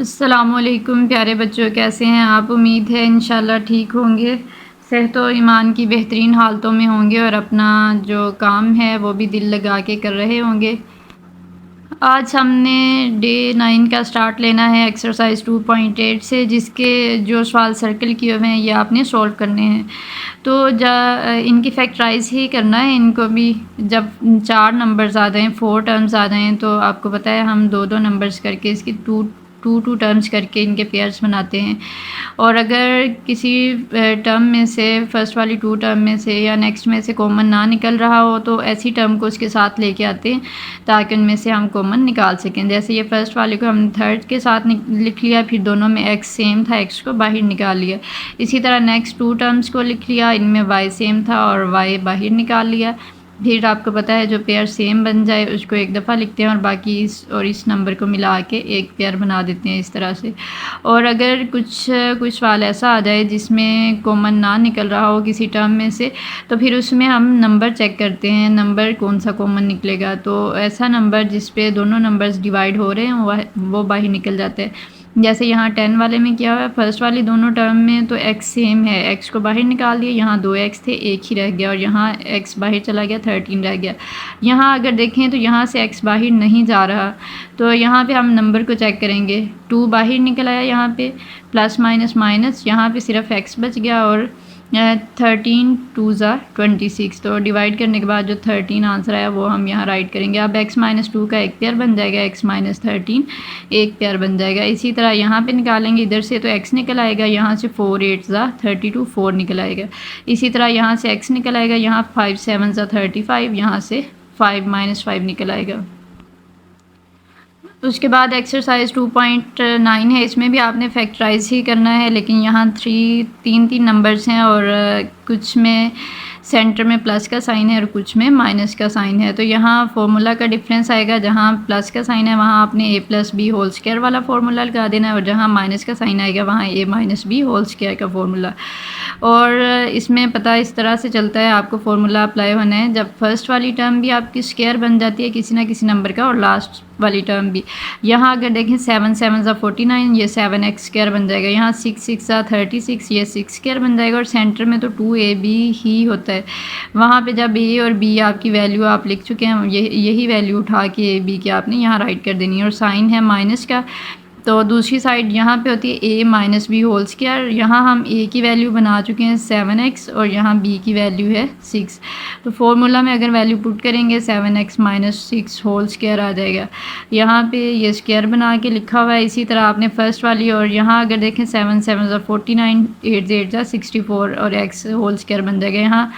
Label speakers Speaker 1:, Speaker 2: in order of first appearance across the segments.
Speaker 1: अस्सलामुअलैकुम प्यारे बच्चों, कैसे हैं आप। उम्मीद है इंशाल्लाह ठीक होंगे, सेहत और ईमान की बेहतरीन हालतों में होंगे और अपना जो काम है वो भी दिल लगा के कर रहे होंगे। आज हमने डे 9 का स्टार्ट लेना है एक्सरसाइज 2.8 से, जिसके जो सवाल सर्कल किए हुए हैं ये आपने सॉल्व करने हैं। तो इनकी फैक्टराइज ही करना है इनको भी। जब 4 नंबर्स आ जाएँ, 4 टर्म्स आ जाएँ, तो आपको पता है हम 2-2 नंबर्स करके इसकी टू टर्म्स करके इनके पेयर्स बनाते हैं। और अगर किसी टर्म में से, फर्स्ट वाली 2 टर्म में से या नेक्स्ट में से कॉमन ना निकल रहा हो तो ऐसी टर्म को उसके साथ लेके आते हैं ताकि उनमें से हम कॉमन निकाल सकें। जैसे ये फर्स्ट वाले को हमने थर्ड के साथ लिख लिया, फिर दोनों में एक्स सेम था, एक्स को बाहर निकाल लिया। इसी तरह नेक्स्ट 2 टर्म्स को लिख लिया, इनमें वाई सेम था और वाई बाहर निकाल लिया। फिर आपको पता है जो पेयर सेम बन जाए उसको एक दफ़ा लिखते हैं और बाकी इस नंबर को मिला के एक पेयर बना देते हैं इस तरह से। और अगर कुछ सवाल ऐसा आ जाए जिसमें कॉमन ना निकल रहा हो किसी टर्म में से, तो फिर उसमें हम नंबर चेक करते हैं, नंबर कौन सा कॉमन निकलेगा। तो ऐसा नंबर जिस पे दोनों नंबर्स डिवाइड हो रहे हैं वो बाहर निकल जाता है। जैसे यहाँ 10 वाले में क्या हुआ, फर्स्ट वाली दोनों टर्म में तो x सेम है, x को बाहर निकाल दिया, यहाँ 2x थे, एक ही रह गया और यहाँ x बाहर चला गया, 13 रह गया। यहाँ अगर देखें तो यहाँ से x बाहर नहीं जा रहा, तो यहाँ पे हम नंबर को चेक करेंगे। 2 बाहर निकल आया यहाँ पे, प्लस माइनस माइनस, यहाँ पे सिर्फ x बच गया और 13 2 ज़ा 26। तो डिवाइड करने के बाद जो 13 आंसर आया वो हम यहाँ राइट करेंगे। अब x-2 का एक पेयर बन जाएगा, x-13 एक पेयर बन जाएगा। इसी तरह यहाँ पे निकालेंगे, इधर से तो x निकल आएगा, यहाँ से 4 8 ज़ा 32 4 निकल आएगा। इसी तरह यहाँ से x निकल आएगा, यहाँ 5 7 ज़ा 35, यहाँ से 5 5 निकल आएगा। उसके बाद एक्सरसाइज 2.9 है, इसमें भी आपने फैक्टराइज ही करना है, लेकिन यहाँ 3 नंबर्स हैं और कुछ में सेंटर में प्लस का साइन है और कुछ में माइनस का साइन है। तो यहाँ फार्मूला का डिफरेंस आएगा, जहाँ प्लस का साइन है वहाँ आपने a+b होल स्क्वायर वाला फार्मूला लगा देना है और जहाँ माइनस का साइन आएगा वहाँ a-b होल स्क्वायर का फार्मूला। और इसमें पता इस तरह से चलता है, आपको फार्मूला अप्लाई होना है जब फर्स्ट वाली टर्म भी आपकी स्क्वायर बन जाती है किसी ना किसी नंबर का और लास्ट वाली टर्म भी। यहाँ अगर देखें 7 7 ज़ा 49, ये 7x स्क्वायर बन जाएगा। यहाँ 6 6 ज़ा 36, ये 6 स्क्वायर बन जाएगा और सेंटर में तो 2ab ही होता है। वहाँ पे जब a और b आपकी वैल्यू आप लिख चुके हैं, यही वैल्यू उठा के b की आपने यहाँ राइट कर देनी है। और साइन है माइनस का, तो दूसरी साइड यहाँ पे होती है a-b होल स्क्वायर। यहाँ हम a की वैल्यू बना चुके हैं 7x और यहाँ b की वैल्यू है 6। तो फार्मूला में अगर वैल्यू पुट करेंगे 7x - 6 होल स्क्वायर आ जाएगा। यहाँ पे ये स्क्वायर बना के लिखा हुआ है। इसी तरह आपने फर्स्ट वाली, और यहाँ अगर देखें 7 7 ज़ा 49, 8 8 ज़ा 64 और x होल स्क्वायर बन जाएगा। यहाँ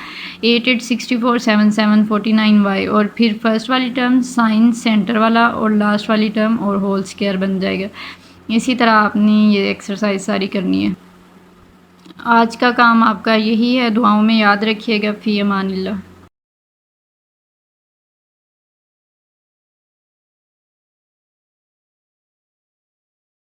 Speaker 1: 8 8 64, 7 7 49y और फिर फर्स्ट वाली टर्म साइन सेंटर वाला और लास्ट वाली टर्म और होल स्क्वायर बन जाएगा। इसी तरह आपने ये एक्सरसाइज सारी करनी है। आज का काम आपका यही है, दुआओं में याद रखिएगा। फ़ी अमानिल्लाह।